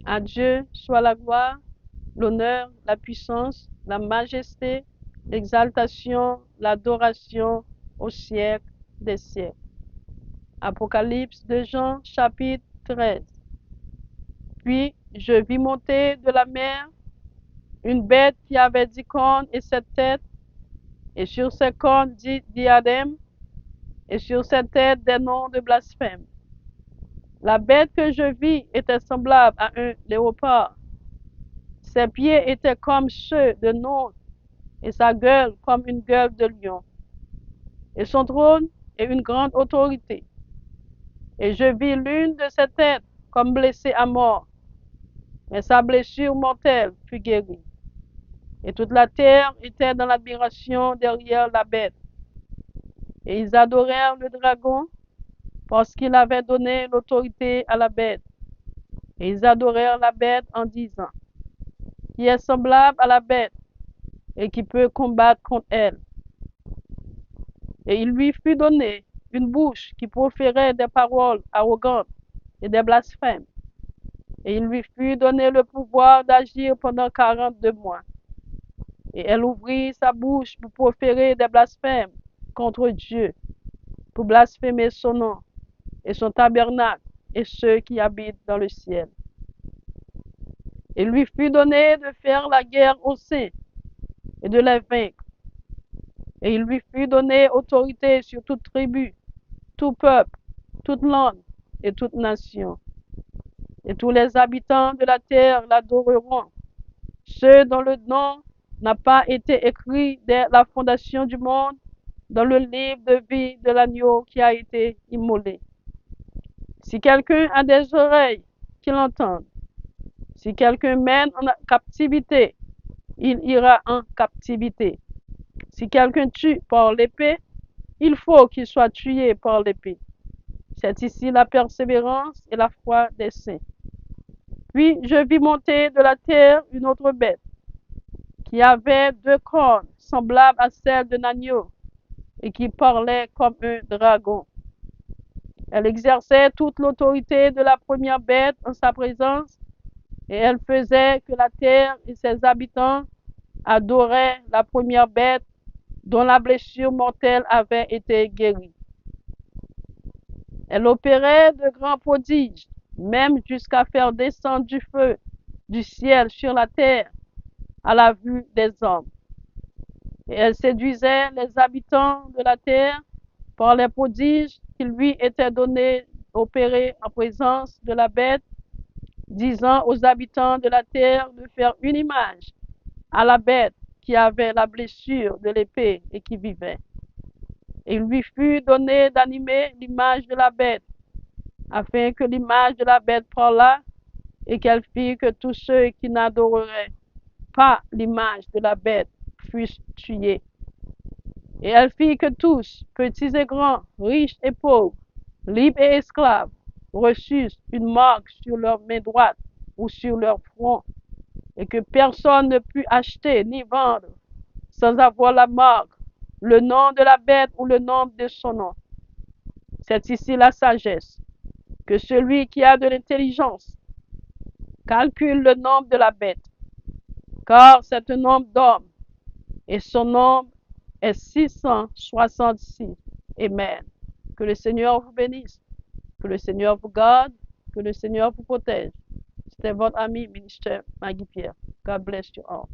À Dieu soit la gloire, l'honneur, la puissance, la majesté, l'exaltation, l'adoration au siècle des siècles. Apocalypse de Jean, chapitre 13. Puis je vis monter de la mer une bête qui avait 10 cornes et 7 têtes, et sur ses cornes 10 diadèmes, et sur ses têtes des noms de blasphème. La bête que je vis était semblable à un léopard. Ses pieds étaient comme ceux de l'autre, et sa gueule comme une gueule de lion. Et son trône est une grande autorité. Et je vis l'une de ses têtes comme blessée à mort, mais sa blessure mortelle fut guérie. Et toute la terre était dans l'admiration derrière la bête. Et ils adorèrent le dragon parce qu'il avait donné l'autorité à la bête. Et ils adorèrent la bête en disant, qui est semblable à la bête et qui peut combattre contre elle. Et il lui fut donné une bouche qui proférait des paroles arrogantes et des blasphèmes. Et il lui fut donné le pouvoir d'agir pendant 42 mois. Et elle ouvrit sa bouche pour proférer des blasphèmes contre Dieu, pour blasphémer son nom et son tabernacle et ceux qui habitent dans le ciel. Il lui fut donné de faire la guerre aux saints et de les vaincre. Et il lui fut donné autorité sur toute tribu, tout peuple, toute langue et toute nation. Et tous les habitants de la terre l'adoreront, ceux dont le nom n'a pas été écrit dès la fondation du monde dans le livre de vie de l'agneau qui a été immolé. Si quelqu'un a des oreilles, qu'il entende. Si quelqu'un mène en captivité, il ira en captivité. Si quelqu'un tue par l'épée, il faut qu'il soit tué par l'épée. C'est ici la persévérance et la foi des saints. Puis je vis monter de la terre une autre bête, qui avait 2 cornes semblables à celles d'un agneau, et qui parlait comme un dragon. Elle exerçait toute l'autorité de la première bête en sa présence, et elle faisait que la terre et ses habitants adoraient la première bête dont la blessure mortelle avait été guérie. Elle opérait de grands prodiges, même jusqu'à faire descendre du feu du ciel sur la terre à la vue des hommes. Et elle séduisait les habitants de la terre par les prodiges qui lui étaient donnés opérés en présence de la bête, disant aux habitants de la terre de faire une image à la bête qui avait la blessure de l'épée et qui vivait. Et il lui fut donné d'animer l'image de la bête, afin que l'image de la bête parlât et qu'elle fit que tous ceux qui n'adoreraient pas l'image de la bête fussent tués. Et elle fit que tous, petits et grands, riches et pauvres, libres et esclaves, reçussent une marque sur leur main droite ou sur leur front, et que personne ne put acheter ni vendre sans avoir la marque, le nom de la bête ou le nom de son nom. C'est ici la sagesse, que celui qui a de l'intelligence calcule le nombre de la bête, car c'est un nombre d'hommes, et son nombre est 666. Amen. Que le Seigneur vous bénisse, que le Seigneur vous garde, que le Seigneur vous protège. C'était votre ami, ministère Maggie Pierre. God bless you all.